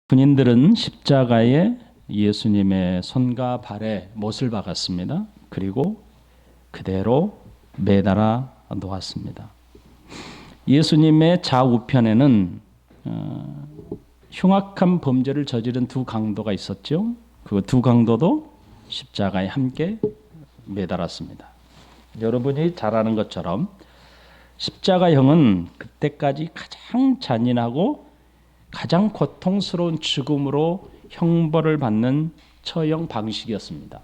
군인들은 십자가에 예수님의 손과 발에 못을 박았습니다. 그리고 그대로 매달아 놓았습니다. 예수님의 좌우편에는 흉악한 범죄를 저지른 두 강도가 있었죠. 그 두 강도도 십자가에 함께 매달았습니다. 여러분이 잘 아는 것처럼 십자가형은 그때까지 가장 잔인하고 가장 고통스러운 죽음으로 형벌을 받는 처형 방식이었습니다.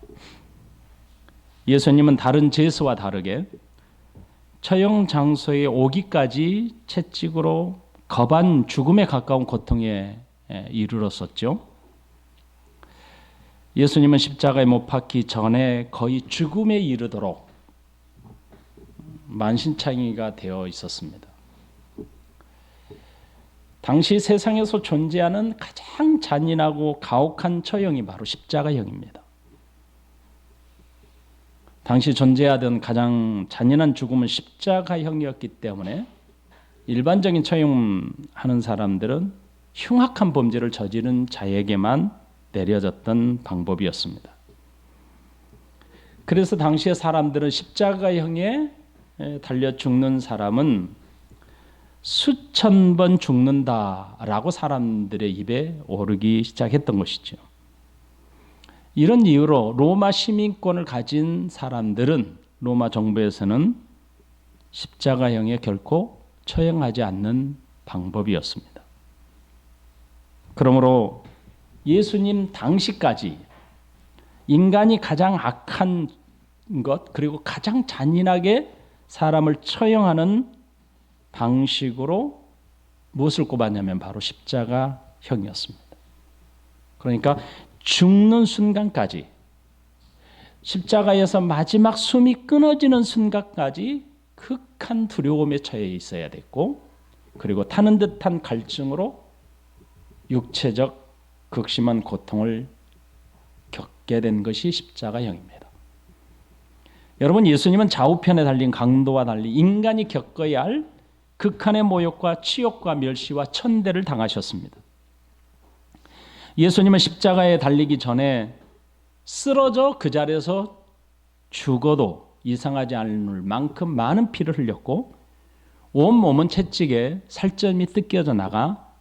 예수님은 다른 제수와 다르게 처형 장소에 오기까지 채찍으로 거반 죽음에 가까운 고통에 이르렀었죠. 예수님은 십자가에 못 박기 전에 거의 죽음에 이르도록 만신창이가 되어 있었습니다. 당시 세상에서 존재하는 가장 잔인하고 가혹한 처형이 바로 십자가형입니다. 당시 존재하던 가장 잔인한 죽음은 십자가형이었기 때문에 일반적인 처형하는 사람들은 흉악한 범죄를 저지른 자에게만 내려졌던 방법이었습니다. 그래서 당시의 사람들은 십자가형에 달려 죽는 사람은 수천 번 죽는다라고 사람들의 입에 오르기 시작했던 것이죠. 이런 이유로 로마 시민권을 가진 사람들은 로마 정부에서는 십자가형에 결코 처형하지 않는 방법이었습니다. 그러므로 예수님 당시까지 인간이 가장 악한 것 그리고 가장 잔인하게 사람을 처형하는 방식으로 무엇을 꼽았냐면 바로 십자가형이었습니다. 그러니까 죽는 순간까지, 십자가에서 마지막 숨이 끊어지는 순간까지 극한 두려움에 처해 있어야 됐고, 그리고 타는 듯한 갈증으로 육체적 극심한 고통을 겪게 된 것이 십자가형입니다. 여러분, 예수님은 좌우편에 달린 강도와 달리 인간이 겪어야 할 극한의 모욕과 치욕과 멸시와 천대를 당하셨습니다. 예수님은 십자가에 달리기 전에 쓰러져 그 자리에서 죽어도 이상하지 않을 만큼 많은 피를 흘렸고 온몸은 채찍에 살점이 뜯겨져 나가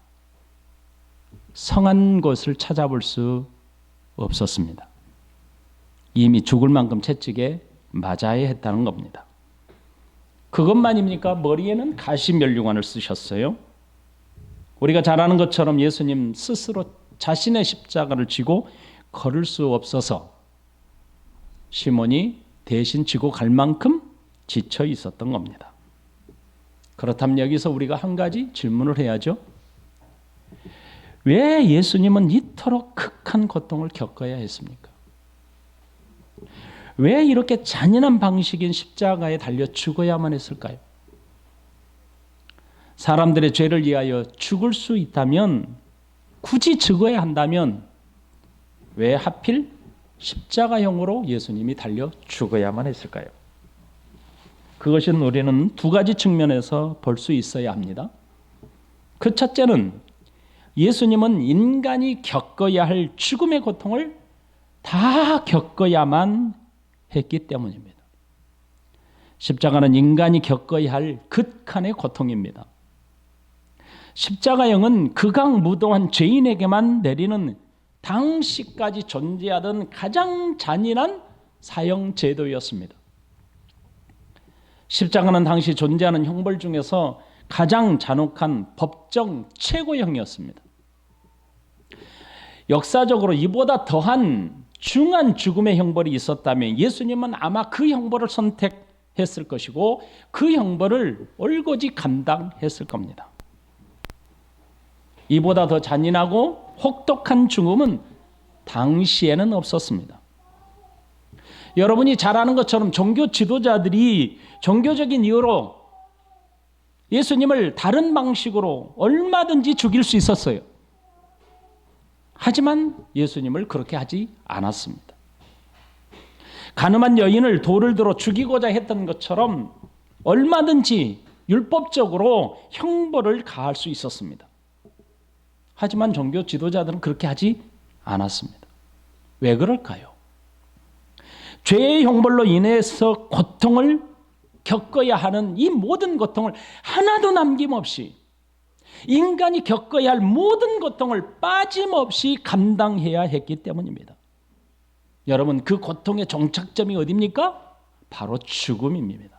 성한 곳을 찾아볼 수 없었습니다. 이미 죽을 만큼 채찍에 맞아야 했다는 겁니다. 그것만입니까? 머리에는 가시면류관을 쓰셨어요. 우리가 잘 아는 것처럼 예수님 스스로 자신의 십자가를 지고 걸을 수 없어서 시몬이 대신 지고 갈 만큼 지쳐 있었던 겁니다. 그렇다면 여기서 우리가 한 가지 질문을 해야죠. 왜 예수님은 이토록 극한 고통을 겪어야 했습니까? 왜 이렇게 잔인한 방식인 십자가에 달려 죽어야만 했을까요? 사람들의 죄를 위하여 죽을 수 있다면, 굳이 죽어야 한다면 왜 하필 십자가형으로 예수님이 달려 죽어야만 했을까요? 그것은 우리는 두 가지 측면에서 볼 수 있어야 합니다. 그 첫째는 예수님은 인간이 겪어야 할 죽음의 고통을 다 겪어야만 했기 때문입니다. 십자가는 인간이 겪어야 할 극한의 고통입니다. 십자가형은 극악무도한 죄인에게만 내리는 당시까지 존재하던 가장 잔인한 사형 제도였습니다. 십자가는 당시 존재하는 형벌 중에서 가장 잔혹한 법정 최고형이었습니다. 역사적으로 이보다 더한 중한 죽음의 형벌이 있었다면 예수님은 아마 그 형벌을 선택했을 것이고 그 형벌을 올고지 감당했을 겁니다. 이보다 더 잔인하고 혹독한 죽음은 당시에는 없었습니다. 여러분이 잘 아는 것처럼 종교 지도자들이 종교적인 이유로 예수님을 다른 방식으로 얼마든지 죽일 수 있었어요. 하지만 예수님을 그렇게 하지 않았습니다. 가늠한 여인을 돌을 들어 죽이고자 했던 것처럼 얼마든지 율법적으로 형벌을 가할 수 있었습니다. 하지만 종교 지도자들은 그렇게 하지 않았습니다. 왜 그럴까요? 죄의 형벌로 인해서 고통을 겪어야 하는 이 모든 고통을 하나도 남김없이, 인간이 겪어야 할 모든 고통을 빠짐없이 감당해야 했기 때문입니다. 여러분, 그 고통의 종착점이 어디입니까? 바로 죽음입니다.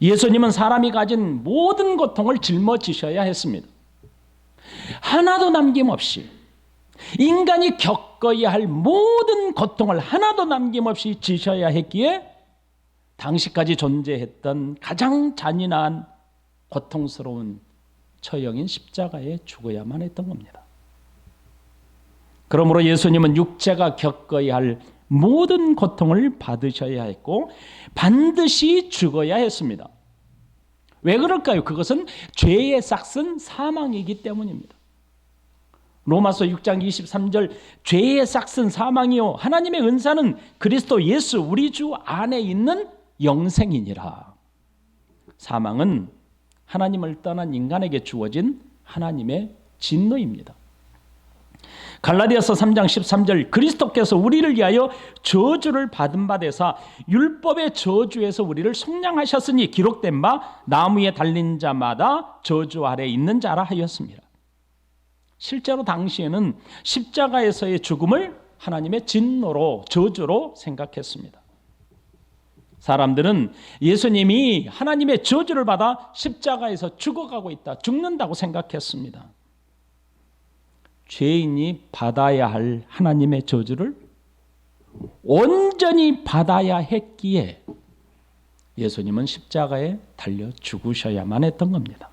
예수님은 사람이 가진 모든 고통을 짊어지셔야 했습니다. 하나도 남김없이, 인간이 겪어야 할 모든 고통을 하나도 남김없이 지셔야 했기에 당시까지 존재했던 가장 잔인한 고통스러운 처형인 십자가에 죽어야만 했던 겁니다. 그러므로 예수님은 육체가 겪어야 할 모든 고통을 받으셔야 했고 반드시 죽어야 했습니다. 왜 그럴까요? 그것은 죄의 삭은 사망이기 때문입니다. 로마서 6장 23절, 죄의 삭은 사망이요 하나님의 은사는 그리스도 예수 우리 주 안에 있는 영생이니라. 사망은 하나님을 떠난 인간에게 주어진 하나님의 진노입니다. 갈라디아서 3장 13절, 그리스도께서 우리를 위하여 저주를 받은 바 되사 율법의 저주에서 우리를 속량하셨으니 기록된 바 나무에 달린 자마다 저주 아래 있는 자라 하였습니다. 실제로 당시에는 십자가에서의 죽음을 하나님의 진노로, 저주로 생각했습니다. 사람들은 예수님이 하나님의 저주를 받아 십자가에서 죽어가고 있다, 죽는다고 생각했습니다. 죄인이 받아야 할 하나님의 저주를 온전히 받아야 했기에 예수님은 십자가에 달려 죽으셔야만 했던 겁니다.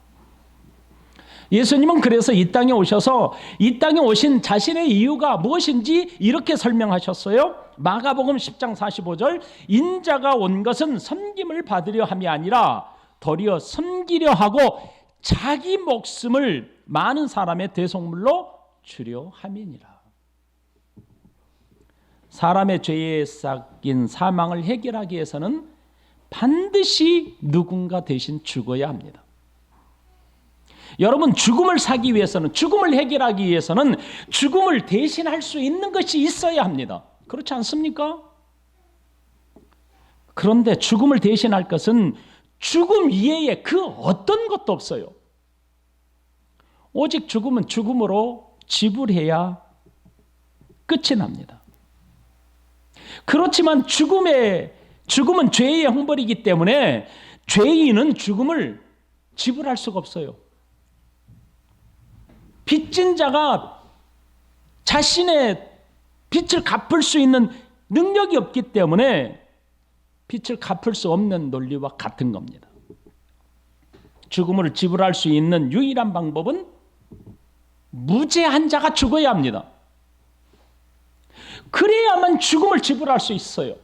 예수님은 그래서 이 땅에 오셔서 이 땅에 오신 자신의 이유가 무엇인지 이렇게 설명하셨어요. 마가복음 10장 45절, 인자가 온 것은 섬김을 받으려 함이 아니라 도리어 섬기려 하고 자기 목숨을 많은 사람의 대속물로 주려 함이니라. 사람의 죄에 싹인 사망을 해결하기 위해서는 반드시 누군가 대신 죽어야 합니다. 여러분, 죽음을 사기 위해서는, 죽음을 해결하기 위해서는 죽음을 대신할 수 있는 것이 있어야 합니다. 그렇지 않습니까? 그런데 죽음을 대신할 것은 죽음 이외에 그 어떤 것도 없어요. 오직 죽음은 죽음으로 지불해야 끝이 납니다. 그렇지만 죽음은 죄의 형벌이기 때문에 죄인은 죽음을 지불할 수가 없어요. 빚진 자가 자신의 빚을 갚을 수 있는 능력이 없기 때문에 빚을 갚을 수 없는 논리와 같은 겁니다. 죽음을 지불할 수 있는 유일한 방법은 무죄한 자가 죽어야 합니다. 그래야만 죽음을 지불할 수 있어요.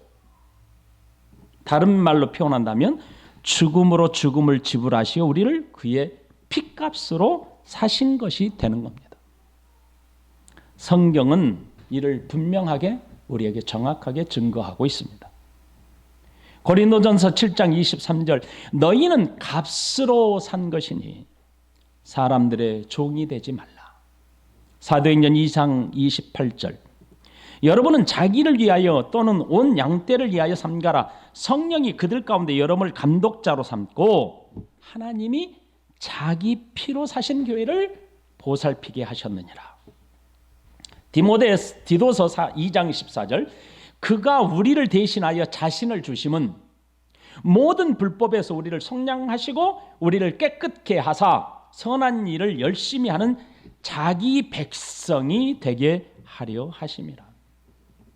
다른 말로 표현한다면 죽음으로 죽음을 지불하시어 우리를 그의 피값으로 사신 것이 되는 겁니다. 성경은 이를 분명하게 우리에게 정확하게 증거하고 있습니다. 고린도전서 7장 23절, 너희는 값으로 산 것이니 사람들의 종이 되지 말라. 사도행전 2장 28절, 여러분은 자기를 위하여 또는 온 양떼를 위하여 삼가라. 성령이 그들 가운데 여러분을 감독자로 삼고 하나님이 자기 피로 사신 교회를 보살피게 하셨느니라. 디도서 2장 14절, 그가 우리를 대신하여 자신을 주심은 모든 불법에서 우리를 속량하시고 우리를 깨끗게 하사 선한 일을 열심히 하는 자기 백성이 되게 하려 하심이라.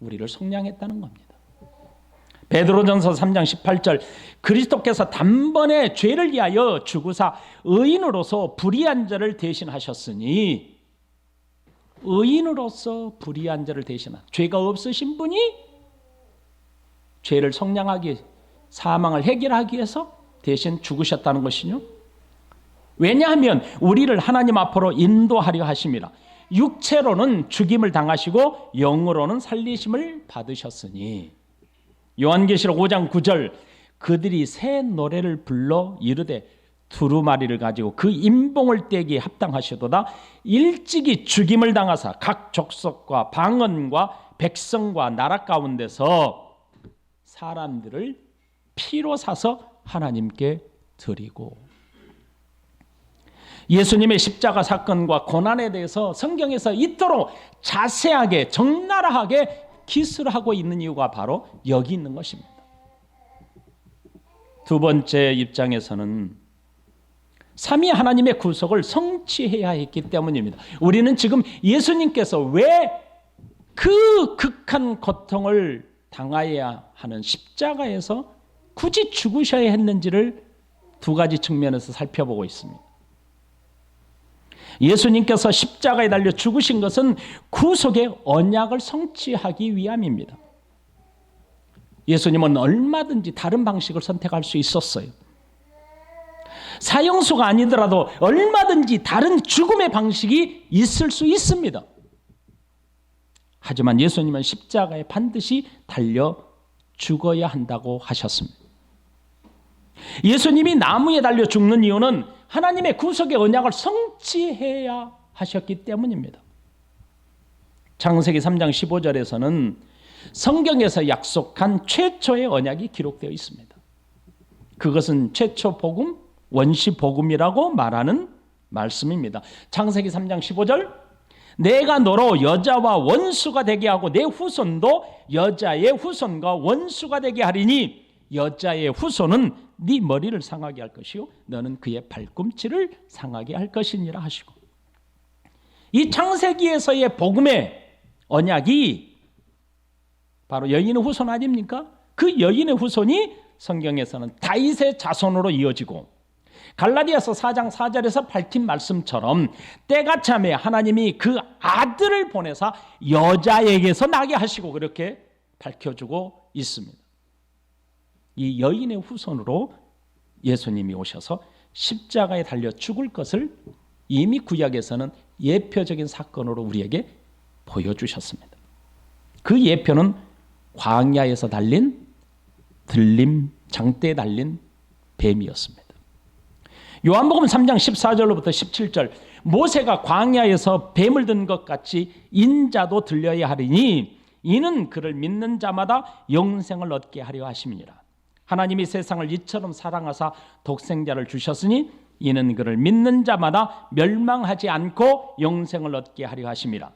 우리를 속량했다는 겁니다. 베드로전서 3장 18절, 그리스도께서 단번에 죄를 위하여 죽으사 의인으로서 불의한 자를 대신하셨으니, 의인으로서 불의한 자를 대신한, 죄가 없으신 분이 죄를 속량하기, 사망을 해결하기 위해서 대신 죽으셨다는 것이요. 왜냐하면 우리를 하나님 앞으로 인도하려 하심이라. 육체로는 죽임을 당하시고 영으로는 살리심을 받으셨으니. 요한계시록 5장 9절, 그들이 새 노래를 불러 이르되 두루마리를 가지고 그 임봉을 떼기에 합당하시도다 일찍이 죽임을 당하사 각 족속과 방언과 백성과 나라 가운데서 사람들을 피로 사서 하나님께 드리고. 예수님의 십자가 사건과 고난에 대해서 성경에서 이토록 자세하게 적나라하게 기술하고 있는 이유가 바로 여기 있는 것입니다. 두 번째 입장에서는 삼위 하나님의 구속을 성취해야 했기 때문입니다. 우리는 지금 예수님께서 왜 그 극한 고통을 당하여야 하는 십자가에서 굳이 죽으셔야 했는지를 두 가지 측면에서 살펴보고 있습니다. 예수님께서 십자가에 달려 죽으신 것은 구속의 언약을 성취하기 위함입니다. 예수님은 얼마든지 다른 방식을 선택할 수 있었어요. 사형수가 아니더라도 얼마든지 다른 죽음의 방식이 있을 수 있습니다. 하지만 예수님은 십자가에 반드시 달려 죽어야 한다고 하셨습니다. 예수님이 나무에 달려 죽는 이유는 하나님의 구속의 언약을 성취해야 하셨기 때문입니다. 창세기 3장 15절에서는 성경에서 약속한 최초의 언약이 기록되어 있습니다. 그것은 최초 복음, 원시 복음이라고 말하는 말씀입니다. 창세기 3장 15절, 내가 너로 여자와 원수가 되게 하고 내 후손도 여자의 후손과 원수가 되게 하리니 여자의 후손은 네 머리를 상하게 할 것이요 너는 그의 발꿈치를 상하게 할 것이니라 하시고, 이 창세기에서의 복음의 언약이 바로 여인의 후손 아닙니까? 그 여인의 후손이 성경에서는 다윗의 자손으로 이어지고, 갈라디아서 4장 4절에서 밝힌 말씀처럼 때가 참에 하나님이 그 아들을 보내사 여자에게서 나게 하시고 그렇게 밝혀주고 있습니다. 이 여인의 후손으로 예수님이 오셔서 십자가에 달려 죽을 것을 이미 구약에서는 예표적인 사건으로 우리에게 보여주셨습니다. 그 예표는 광야에서 달린 들림 장대에 달린 뱀이었습니다. 요한복음 3장 14절로부터 17절, 모세가 광야에서 뱀을 든 것 같이 인자도 들려야 하리니 이는 그를 믿는 자마다 영생을 얻게 하려 하심이니라. 하나님이 세상을 이처럼 사랑하사 독생자를 주셨으니 이는 그를 믿는 자마다 멸망하지 않고 영생을 얻게 하려 하심이라.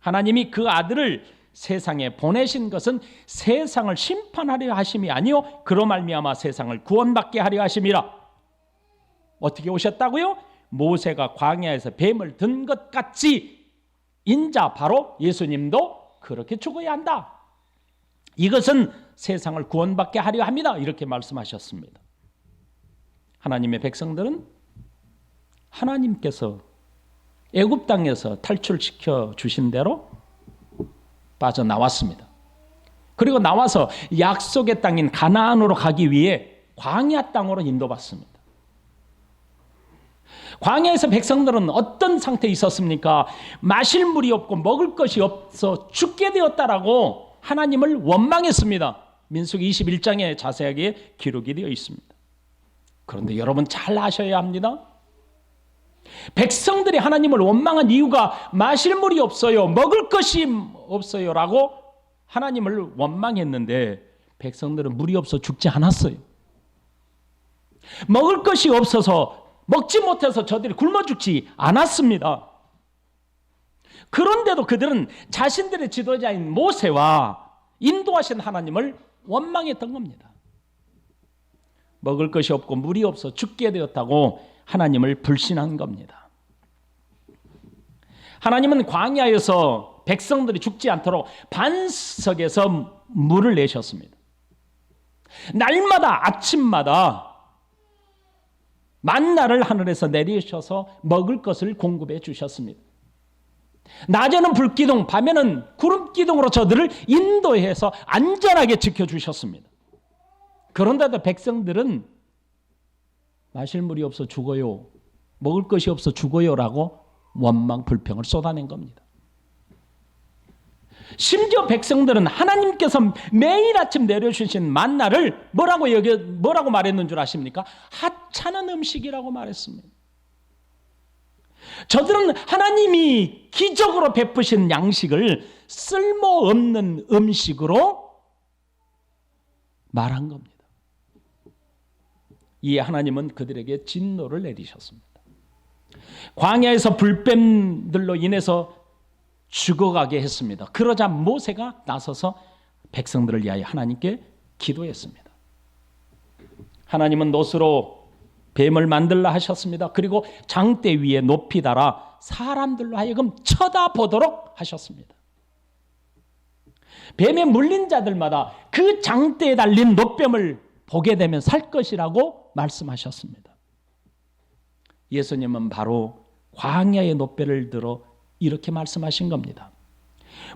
하나님이 그 아들을 세상에 보내신 것은 세상을 심판하려 하심이 아니요 그로 말미암아 세상을 구원받게 하려 하심이라. 어떻게 오셨다고요? 모세가 광야에서 뱀을 든 것 같이 인자 바로 예수님도 그렇게 죽어야 한다. 이것은 세상을 구원받게 하려 합니다. 이렇게 말씀하셨습니다. 하나님의 백성들은 하나님께서 애굽 땅에서 탈출시켜 주신 대로 빠져나왔습니다. 그리고 나와서 약속의 땅인 가나안으로 가기 위해 광야 땅으로 인도받습니다. 광야에서 백성들은 어떤 상태에 있었습니까? 마실 물이 없고 먹을 것이 없어 죽게 되었다라고 하나님을 원망했습니다. 민수기 21장에 자세하게 기록이 되어 있습니다. 그런데 여러분 잘 아셔야 합니다. 백성들이 하나님을 원망한 이유가 마실 물이 없어요, 먹을 것이 없어요라고 하나님을 원망했는데 백성들은 물이 없어 죽지 않았어요. 먹을 것이 없어서 먹지 못해서 저들이 굶어 죽지 않았습니다. 그런데도 그들은 자신들의 지도자인 모세와 인도하신 하나님을 원망했던 겁니다. 먹을 것이 없고 물이 없어 죽게 되었다고 하나님을 불신한 겁니다. 하나님은 광야에서 백성들이 죽지 않도록 반석에서 물을 내셨습니다. 날마다 아침마다 만나를 하늘에서 내리셔서 먹을 것을 공급해 주셨습니다. 낮에는 불기둥, 밤에는 구름기둥으로 저들을 인도해서 안전하게 지켜주셨습니다. 그런데도 백성들은 마실 물이 없어 죽어요, 먹을 것이 없어 죽어요라고 원망, 불평을 쏟아낸 겁니다. 심지어 백성들은 하나님께서 매일 아침 내려주신 만나를 뭐라고 말했는 줄 아십니까? 하찮은 음식이라고 말했습니다. 저들은 하나님이 기적으로 베푸신 양식을 쓸모없는 음식으로 말한 겁니다. 이에 하나님은 그들에게 진노를 내리셨습니다. 광야에서 불뱀들로 인해서 죽어가게 했습니다. 그러자 모세가 나서서 백성들을 위하여 하나님께 기도했습니다. 하나님은 놋으로 뱀을 만들라 하셨습니다. 그리고 장대 위에 높이 달아 사람들로 하여금 쳐다보도록 하셨습니다. 뱀에 물린 자들마다 그 장대에 달린 놋뱀을 보게 되면 살 것이라고 말씀하셨습니다. 예수님은 바로 광야의 놋뱀을 들어 이렇게 말씀하신 겁니다.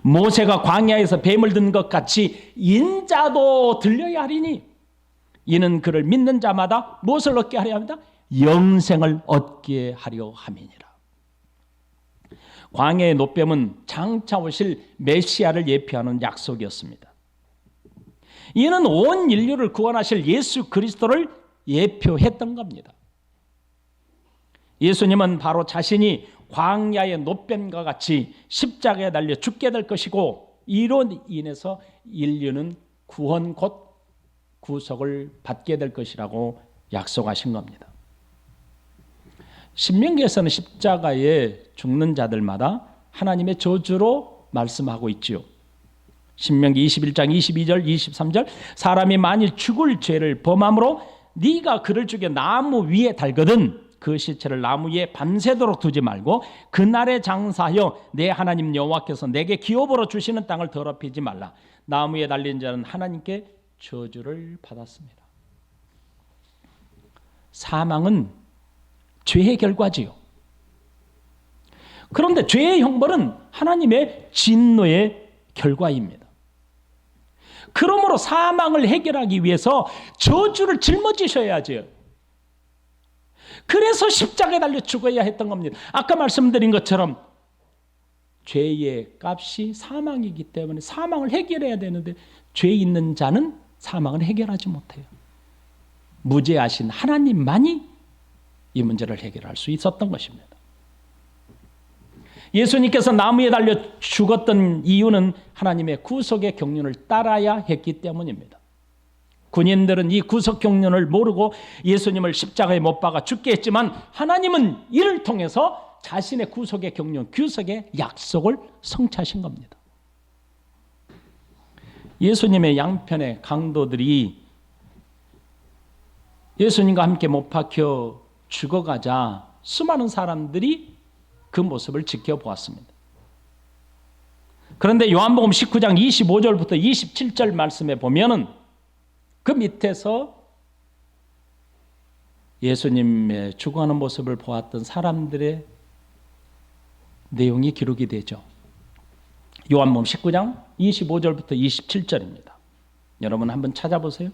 모세가 광야에서 뱀을 든 것 같이 인자도 들려야 하리니 이는 그를 믿는 자마다 무엇을 얻게 하려 합니다? 영생을 얻게 하려 함이니라. 광야의 놋뱀은 장차 오실 메시아를 예표하는 약속이었습니다. 이는 온 인류를 구원하실 예수 그리스도를 예표했던 겁니다. 예수님은 바로 자신이 광야의 놋뱀과 같이 십자가에 달려 죽게 될 것이고 이로 인해서 인류는 구원 곧 구속을 받게 될 것이라고 약속하신 겁니다. 신명기에서는 십자가에 죽는 자들마다 하나님의 저주로 말씀하고 있지요. 신명기 21장 22절 23절 사람이 만일 죽을 죄를 범함으로 네가 그를 죽여 나무 위에 달거든 그 시체를 나무 위에 밤새도록 두지 말고 그날에 장사하여 내 하나님 여호와께서 내게 기업으로 주시는 땅을 더럽히지 말라. 나무에 달린 자는 하나님께 저주를 받았습니다. 사망은 죄의 결과지요. 그런데 죄의 형벌은 하나님의 진노의 결과입니다. 그러므로 사망을 해결하기 위해서 저주를 짊어지셔야죠. 그래서 십자가에 달려 죽어야 했던 겁니다. 아까 말씀드린 것처럼 죄의 값이 사망이기 때문에 사망을 해결해야 되는데 죄 있는 자는 사망을 해결하지 못해요. 무죄하신 하나님만이 이 문제를 해결할 수 있었던 것입니다. 예수님께서 나무에 달려 죽었던 이유는 하나님의 구속의 경륜을 따라야 했기 때문입니다. 군인들은 이 구속 경륜을 모르고 예수님을 십자가에 못 박아 죽게 했지만 하나님은 이를 통해서 자신의 구속의 경륜, 구속의 약속을 성취하신 겁니다. 예수님의 양편의 강도들이 예수님과 함께 못 박혀 죽어가자 수많은 사람들이 그 모습을 지켜보았습니다. 그런데 요한복음 19장 25절부터 27절 말씀에 보면은 그 밑에서 예수님의 죽어가는 모습을 보았던 사람들의 내용이 기록이 되죠. 요한복음 19장 25절부터 27절입니다. 여러분 한번 찾아보세요.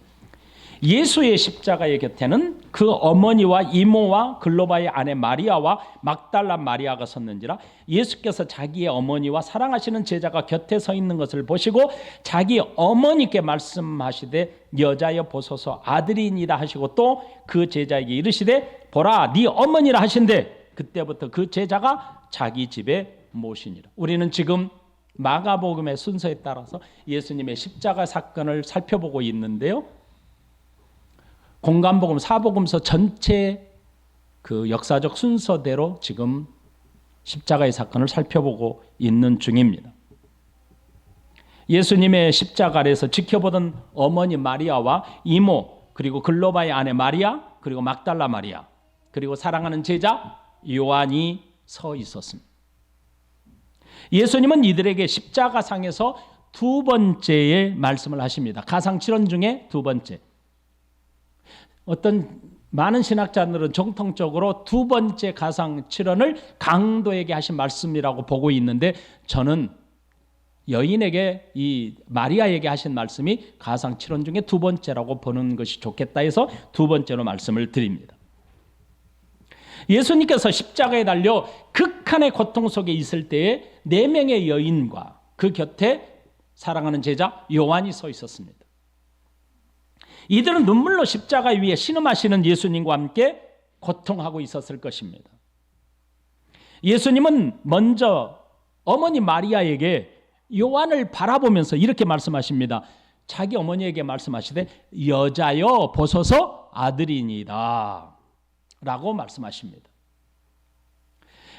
예수의 십자가의 곁에는 그 어머니와 이모와 글로바의 아내 마리아와 막달라 마리아가 섰는지라 예수께서 자기의 어머니와 사랑하시는 제자가 곁에 서 있는 것을 보시고 자기 어머니께 말씀하시되 여자여 보소서 아들이니라 하시고 또 그 제자에게 이르시되 보라 네 어머니라 하신대 그때부터 그 제자가 자기 집에 모시니라. 우리는 지금 마가복음의 순서에 따라서 예수님의 십자가 사건을 살펴보고 있는데요. 공관복음, 사복음서 전체 그 역사적 순서대로 지금 십자가의 사건을 살펴보고 있는 중입니다. 예수님의 십자가 아래에서 지켜보던 어머니 마리아와 이모, 그리고 글로바의 아내 마리아, 그리고 막달라 마리아, 그리고 사랑하는 제자 요한이 서 있었습니다. 예수님은 이들에게 십자가상에서 두 번째의 말씀을 하십니다. 가상칠언 중에 두 번째. 어떤 많은 신학자들은 정통적으로 두 번째 가상칠언을 강도에게 하신 말씀이라고 보고 있는데 저는 여인에게 이 마리아에게 하신 말씀이 가상칠언 중에 두 번째라고 보는 것이 좋겠다 해서 두 번째로 말씀을 드립니다. 예수님께서 십자가에 달려 극한의 고통 속에 있을 때에 4명의 여인과 그 곁에 사랑하는 제자 요한이 서 있었습니다. 이들은 눈물로 십자가 위에 신음하시는 예수님과 함께 고통하고 있었을 것입니다. 예수님은 먼저 어머니 마리아에게 요한을 바라보면서 이렇게 말씀하십니다. 자기 어머니에게 말씀하시되 여자여 보소서 아들이니이다 라고 말씀하십니다.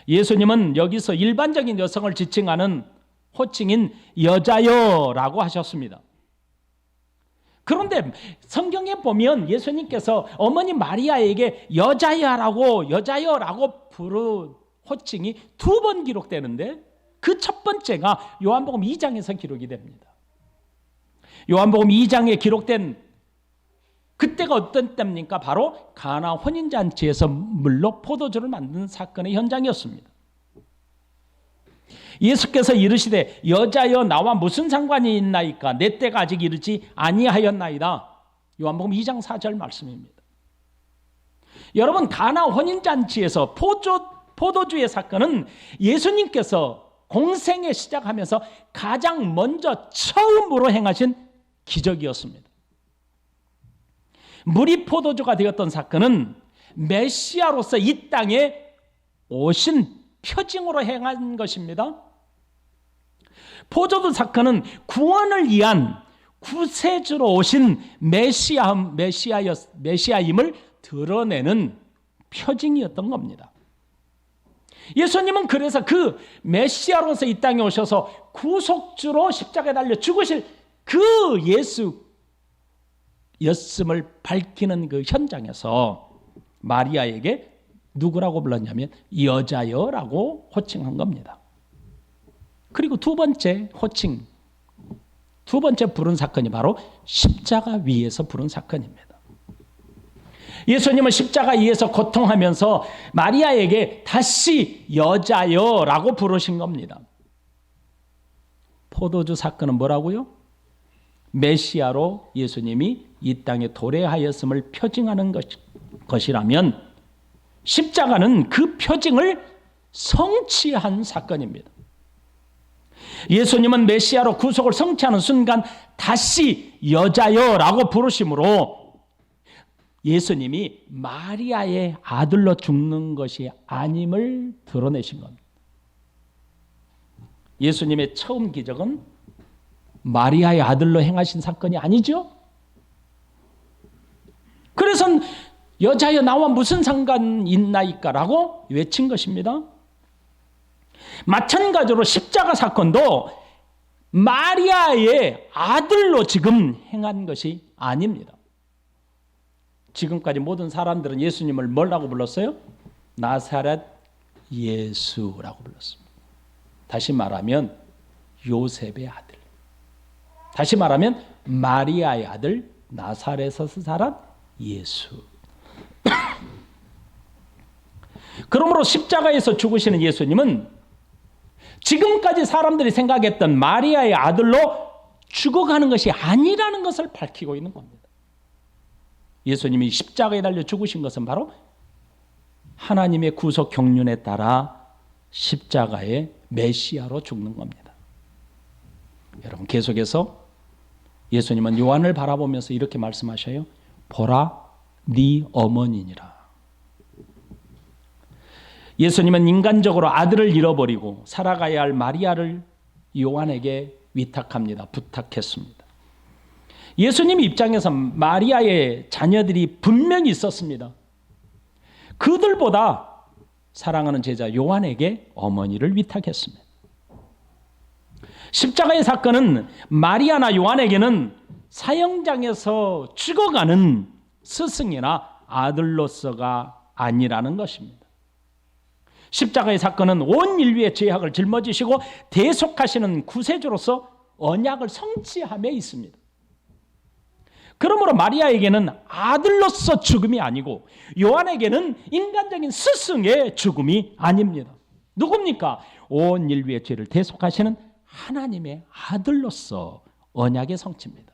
예수님은 여기서 일반적인 여성을 지칭하는 호칭인 여자여라고 하셨습니다. 그런데 성경에 보면 예수님께서 어머니 마리아에게 여자여라고 부른 호칭이 2번 기록되는데 그 첫 번째가 요한복음 2장에서 기록이 됩니다. 요한복음 2장에 기록된 그때가 어떤 때입니까? 바로 가나 혼인잔치에서 물로 포도주를 만드는 사건의 현장이었습니다. 예수께서 이르시되 여자여 나와 무슨 상관이 있나이까 내 때가 아직 이르지 아니하였나이다. 요한복음 2장 4절 말씀입니다. 여러분 가나 혼인잔치에서 포도주의 사건은 예수님께서 공생에 시작하면서 가장 먼저 처음으로 행하신 기적이었습니다. 물이 포도주가 되었던 사건은 메시아로서 이 땅에 오신 표징으로 행한 것입니다. 포도주 사건은 구원을 위한 구세주로 오신 메시아임을 드러내는 표징이었던 겁니다. 예수님은 그래서 그 메시아로서 이 땅에 오셔서 구속주로 십자가에 달려 죽으실 그 예수였음을 밝히는 그 현장에서 마리아에게 누구라고 불렀냐면 여자여라고 호칭한 겁니다. 그리고 두 번째 부른 사건이 바로 십자가 위에서 부른 사건입니다. 예수님은 십자가 위에서 고통하면서 마리아에게 다시 여자여라고 부르신 겁니다. 포도주 사건은 뭐라고요? 메시아로 예수님이 이 땅에 도래하였음을 표징하는 것이라면 십자가는 그 표징을 성취한 사건입니다. 예수님은 메시아로 구속을 성취하는 순간 다시 여자여라고 부르심으로 예수님이 마리아의 아들로 죽는 것이 아님을 드러내신 겁니다. 예수님의 처음 기적은 마리아의 아들로 행하신 사건이 아니죠. 그래서 여자여 나와 무슨 상관 있나이까라고 외친 것입니다. 마찬가지로 십자가 사건도 마리아의 아들로 지금 행한 것이 아닙니다. 지금까지 모든 사람들은 예수님을 뭐라고 불렀어요? 나사렛 예수라고 불렀습니다. 다시 말하면 요셉의 아들. 다시 말하면 마리아의 아들 나사렛에서 살한 예수. 그러므로 십자가에서 죽으시는 예수님은 지금까지 사람들이 생각했던 마리아의 아들로 죽어가는 것이 아니라는 것을 밝히고 있는 겁니다. 예수님이 십자가에 달려 죽으신 것은 바로 하나님의 구속 경륜에 따라 십자가의 메시아로 죽는 겁니다. 여러분 계속해서 예수님은 요한을 바라보면서 이렇게 말씀하셔요. 보라 네 어머니니라. 예수님은 인간적으로 아들을 잃어버리고 살아가야 할 마리아를 요한에게 위탁합니다. 부탁했습니다. 예수님 입장에서 마리아의 자녀들이 분명히 있었습니다. 그들보다 사랑하는 제자 요한에게 어머니를 위탁했습니다. 십자가의 사건은 마리아나 요한에게는 사형장에서 죽어가는 스승이나 아들로서가 아니라는 것입니다. 십자가의 사건은 온 인류의 죄악을 짊어지시고 대속하시는 구세주로서 언약을 성취함에 있습니다. 그러므로 마리아에게는 아들로서 죽음이 아니고 요한에게는 인간적인 스승의 죽음이 아닙니다. 누굽니까? 온 인류의 죄를 대속하시는 하나님의 아들로서 언약의 성취입니다.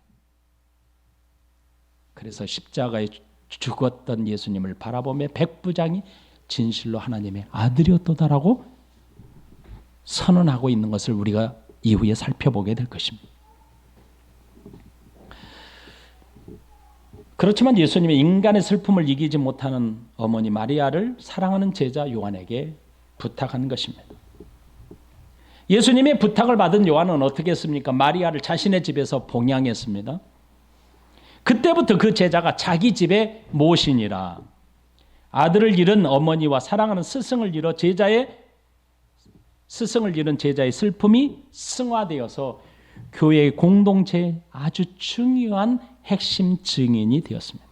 그래서 십자가에 죽었던 예수님을 바라보며 백부장이 진실로 하나님의 아들이었도다라고 선언하고 있는 것을 우리가 이후에 살펴보게 될 것입니다. 그렇지만 예수님이 인간의 슬픔을 이기지 못하는 어머니 마리아를 사랑하는 제자 요한에게 부탁한 것입니다. 예수님의 부탁을 받은 요한은 어떻게 했습니까? 마리아를 자신의 집에서 봉양했습니다. 그때부터 그 제자가 자기 집에 모시니라. 아들을 잃은 어머니와 사랑하는 스승을 잃은 제자의 슬픔이 승화되어서 교회의 공동체의 아주 중요한 핵심 증인이 되었습니다.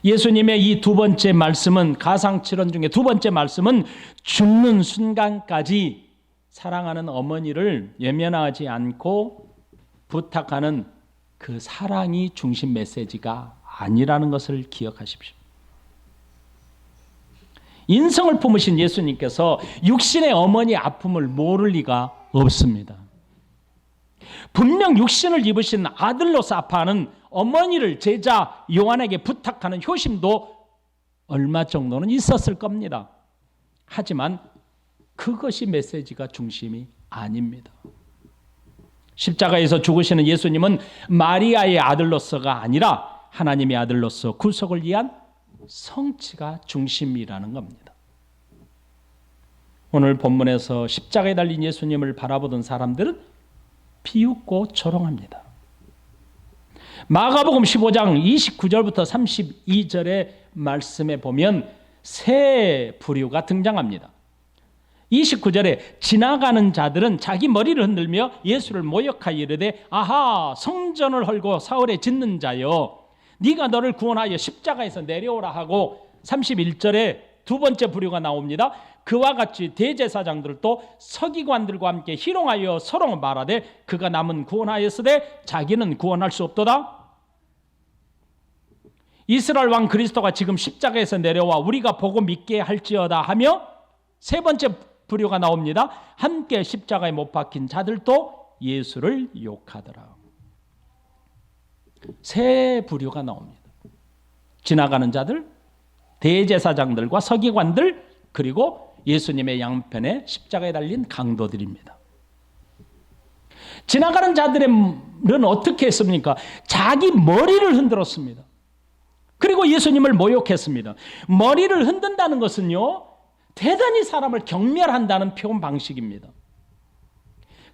예수님의 이 두 번째 말씀은, 가상칠언 중에 두 번째 말씀은 죽는 순간까지 사랑하는 어머니를 외면하지 않고 부탁하는 그 사랑이 중심 메시지가 아니라는 것을 기억하십시오. 인성을 품으신 예수님께서 육신의 어머니 아픔을 모를 리가 없습니다. 분명 육신을 입으신 아들로서 아파하는 어머니를 제자 요한에게 부탁하는 효심도 얼마 정도는 있었을 겁니다. 하지만 그것이 메시지가 중심이 아닙니다. 십자가에서 죽으시는 예수님은 마리아의 아들로서가 아니라 하나님의 아들로서 구속을 위한 성취가 중심이라는 겁니다. 오늘 본문에서 십자가에 달린 예수님을 바라보던 사람들은 비웃고 조롱합니다. 마가복음 15장 29절부터 32절의 말씀에 보면 세 부류가 등장합니다. 29절에 지나가는 자들은 자기 머리를 흔들며 예수를 모욕하여 이르되 아하 성전을 헐고 사흘에 짓는 자여 네가 너를 구원하여 십자가에서 내려오라 하고 31절에 두 번째 부류가 나옵니다. 그와 같이 대제사장들도 서기관들과 함께 희롱하여 서로 말하되 그가 남은 구원하였으되 자기는 구원할 수 없도다. 이스라엘 왕 그리스도가 지금 십자가에서 내려와 우리가 보고 믿게 할지어다 하며 세 번째 부류가 나옵니다. 함께 십자가에 못 박힌 자들도 예수를 욕하더라. 세 부류가 나옵니다. 지나가는 자들, 대제사장들과 서기관들, 그리고 예수님의 양편에 십자가에 달린 강도들입니다. 지나가는 자들은 어떻게 했습니까? 자기 머리를 흔들었습니다. 그리고 예수님을 모욕했습니다. 머리를 흔든다는 것은요, 대단히 사람을 경멸한다는 표현 방식입니다.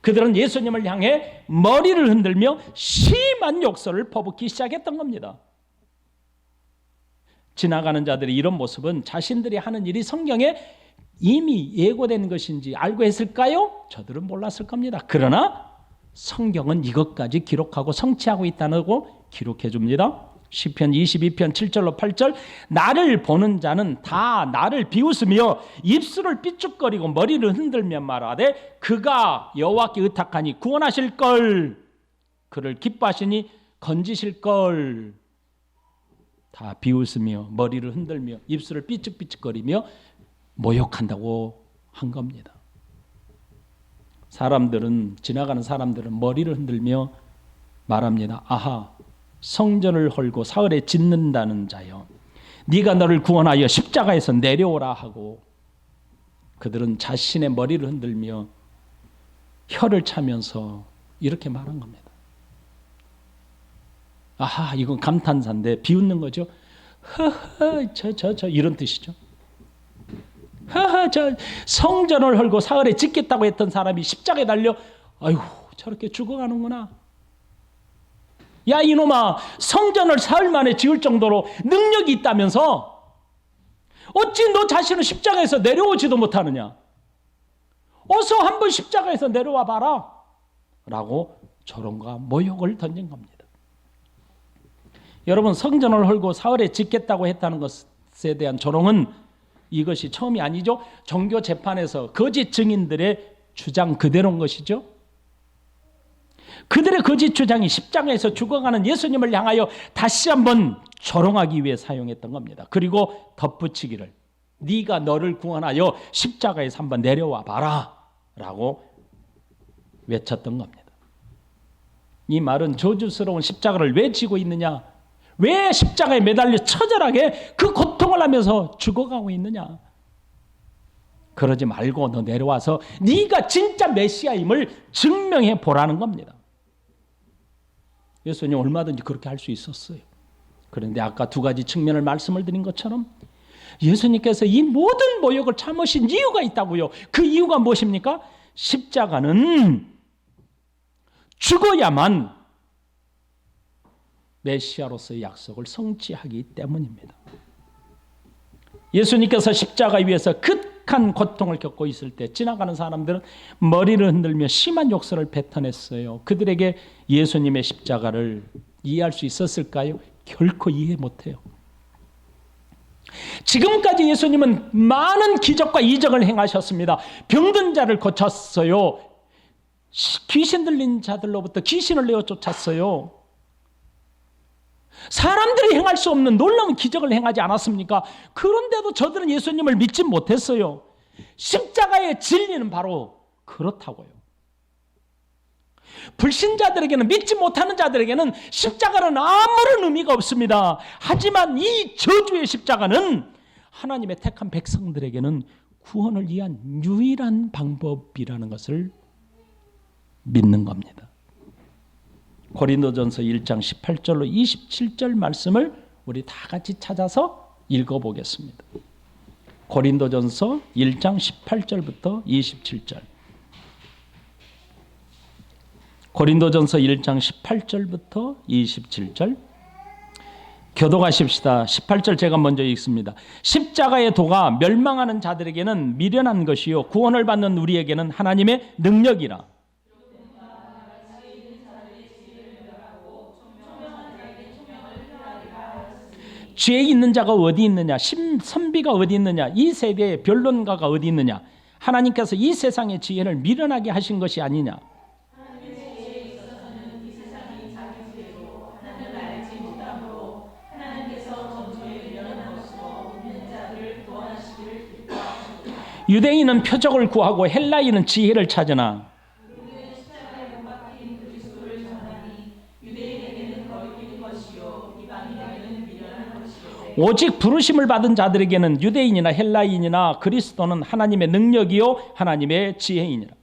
그들은 예수님을 향해 머리를 흔들며 심한 욕설을 퍼붓기 시작했던 겁니다. 지나가는 자들의 이런 모습은 자신들이 하는 일이 성경에 이미 예고된 것인지 알고 했을까요? 저들은 몰랐을 겁니다. 그러나 성경은 이것까지 기록하고 성취하고 있다고 기록해 줍니다. 시편 22편 7절로 8절 나를 보는 자는 다 나를 비웃으며 입술을 삐죽거리고 머리를 흔들며 말하되 그가 여호와께 의탁하니 구원하실 걸 그를 기뻐하시니 건지실 걸 다 비웃으며 머리를 흔들며 입술을 삐죽삐죽거리며 모욕한다고 한 겁니다. 지나가는 사람들은 머리를 흔들며 말합니다. 아하 성전을 헐고 사흘에 짓는다는 자여 네가 너를 구원하여 십자가에서 내려오라 하고 그들은 자신의 머리를 흔들며 혀를 차면서 이렇게 말한 겁니다. 아하 이건 감탄사인데 비웃는 거죠. 허허 저 이런 뜻이죠. 허허 저 성전을 헐고 사흘에 짓겠다고 했던 사람이 십자가에 달려 아이고 저렇게 죽어가는구나. 야 이놈아 성전을 사흘 만에 지을 정도로 능력이 있다면서 어찌 너 자신은 십자가에서 내려오지도 못하느냐. 어서 한번 십자가에서 내려와 봐라 라고 조롱과 모욕을 던진 겁니다. 여러분 성전을 헐고 사흘에 짓겠다고 했다는 것에 대한 조롱은 이것이 처음이 아니죠. 종교 재판에서 거짓 증인들의 주장 그대로인 것이죠. 그들의 거짓 주장이 십자가에서 죽어가는 예수님을 향하여 다시 한번 조롱하기 위해 사용했던 겁니다. 그리고 덧붙이기를 네가 너를 구원하여 십자가에서 한번 내려와 봐라 라고 외쳤던 겁니다. 이 말은 저주스러운 십자가를 왜 지고 있느냐, 왜 십자가에 매달려 처절하게 그 고통을 하면서 죽어가고 있느냐, 그러지 말고 너 내려와서 네가 진짜 메시아임을 증명해 보라는 겁니다. 예수님 얼마든지 그렇게 할 수 있었어요. 그런데 아까 두 가지 측면을 말씀을 드린 것처럼 예수님께서 이 모든 모욕을 참으신 이유가 있다고요. 그 이유가 무엇입니까? 십자가는 죽어야만 메시아로서의 약속을 성취하기 때문입니다. 예수님께서 십자가 위에서 극한 고통을 겪고 있을 때 지나가는 사람들은 머리를 흔들며 심한 욕설을 뱉어냈어요. 그들에게 예수님의 십자가를 이해할 수 있었을까요? 결코 이해 못해요. 지금까지 예수님은 많은 기적과 이적을 행하셨습니다. 병든 자를 고쳤어요. 귀신 들린 자들로부터 귀신을 내어 쫓았어요. 사람들이 행할 수 없는 놀라운 기적을 행하지 않았습니까? 그런데도 저들은 예수님을 믿지 못했어요. 십자가의 진리는 바로 그렇다고요. 불신자들에게는, 믿지 못하는 자들에게는 십자가는 아무런 의미가 없습니다. 하지만 이 저주의 십자가는 하나님의 택한 백성들에게는 구원을 위한 유일한 방법이라는 것을 믿는 겁니다. 고린도전서 1장 18절로 27절 말씀을 우리 다 같이 찾아서 읽어보겠습니다. 고린도전서 1장 18절부터 27절. 고린도전서 1장 18절부터 27절. 교독하십시다. 18절 제가 먼저 읽습니다. 십자가의 도가 멸망하는 자들에게는 미련한 것이요 구원을 받는 우리에게는 하나님의 능력이라. 죄 있는 자가 어디 있느냐? 선비가 어디 있느냐? 이 세대의 변론가가 어디 있느냐? 하나님께서 이 세상의 지혜를 미련하게 하신 것이 아니냐? 유대인은 표적을 구하고 헬라인은 지혜를 찾으나 오직 부르심을 받은 자들에게는 유대인이나 헬라인이나 그리스도는 하나님의 능력이요 하나님의 지혜이니라.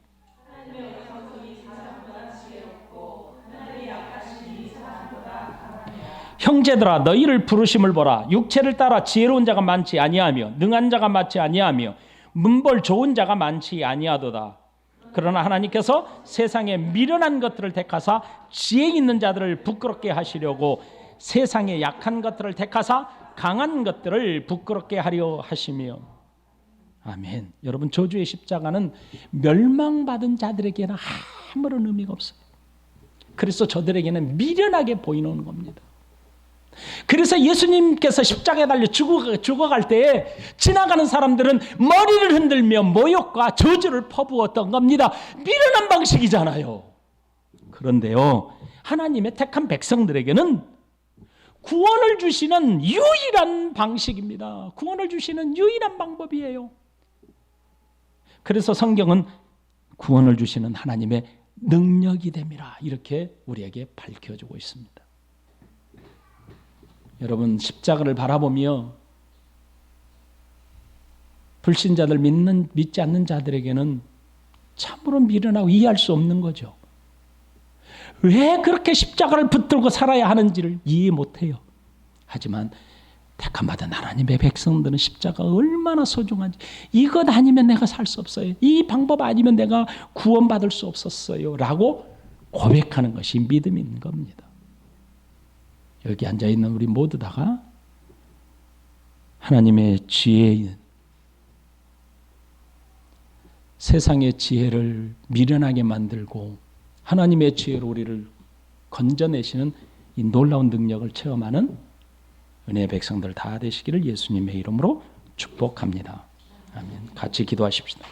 형제들아 너희를 부르심을 보라. 육체를 따라 지혜로운 자가 많지 아니하며 능한 자가 많지 아니하며 문벌 좋은 자가 많지 아니하도다. 그러나 하나님께서 세상에 미련한 것들을 택하사 지혜 있는 자들을 부끄럽게 하시려고 세상에 약한 것들을 택하사 강한 것들을 부끄럽게 하려 하시며. 아멘. 여러분 저주의 십자가는 멸망받은 자들에게는 아무런 의미가 없어요. 그래서 저들에게는 미련하게 보이는 겁니다. 그래서 예수님께서 십자가에 달려 죽어갈 때에 지나가는 사람들은 머리를 흔들며 모욕과 저주를 퍼부었던 겁니다. 미련한 방식이잖아요. 그런데요, 하나님의 택한 백성들에게는 구원을 주시는 유일한 방식입니다. 구원을 주시는 유일한 방법이에요. 그래서 성경은 구원을 주시는 하나님의 능력이 됨이라 이렇게 우리에게 밝혀주고 있습니다. 여러분 십자가를 바라보며 불신자들 믿지 않는 자들에게는 참으로 미련하고 이해할 수 없는 거죠. 왜 그렇게 십자가를 붙들고 살아야 하는지를 이해 못해요. 하지만 택함받은 하나님의 백성들은 십자가가 얼마나 소중한지, 이것 아니면 내가 살 수 없어요, 이 방법 아니면 내가 구원받을 수 없었어요 라고 고백하는 것이 믿음인 겁니다. 여기 앉아있는 우리 모두 다가 하나님의 지혜인 세상의 지혜를 미련하게 만들고 하나님의 지혜로 우리를 건져내시는 이 놀라운 능력을 체험하는 은혜의 백성들 다 되시기를 예수님의 이름으로 축복합니다. 아멘. 같이 기도하십시다.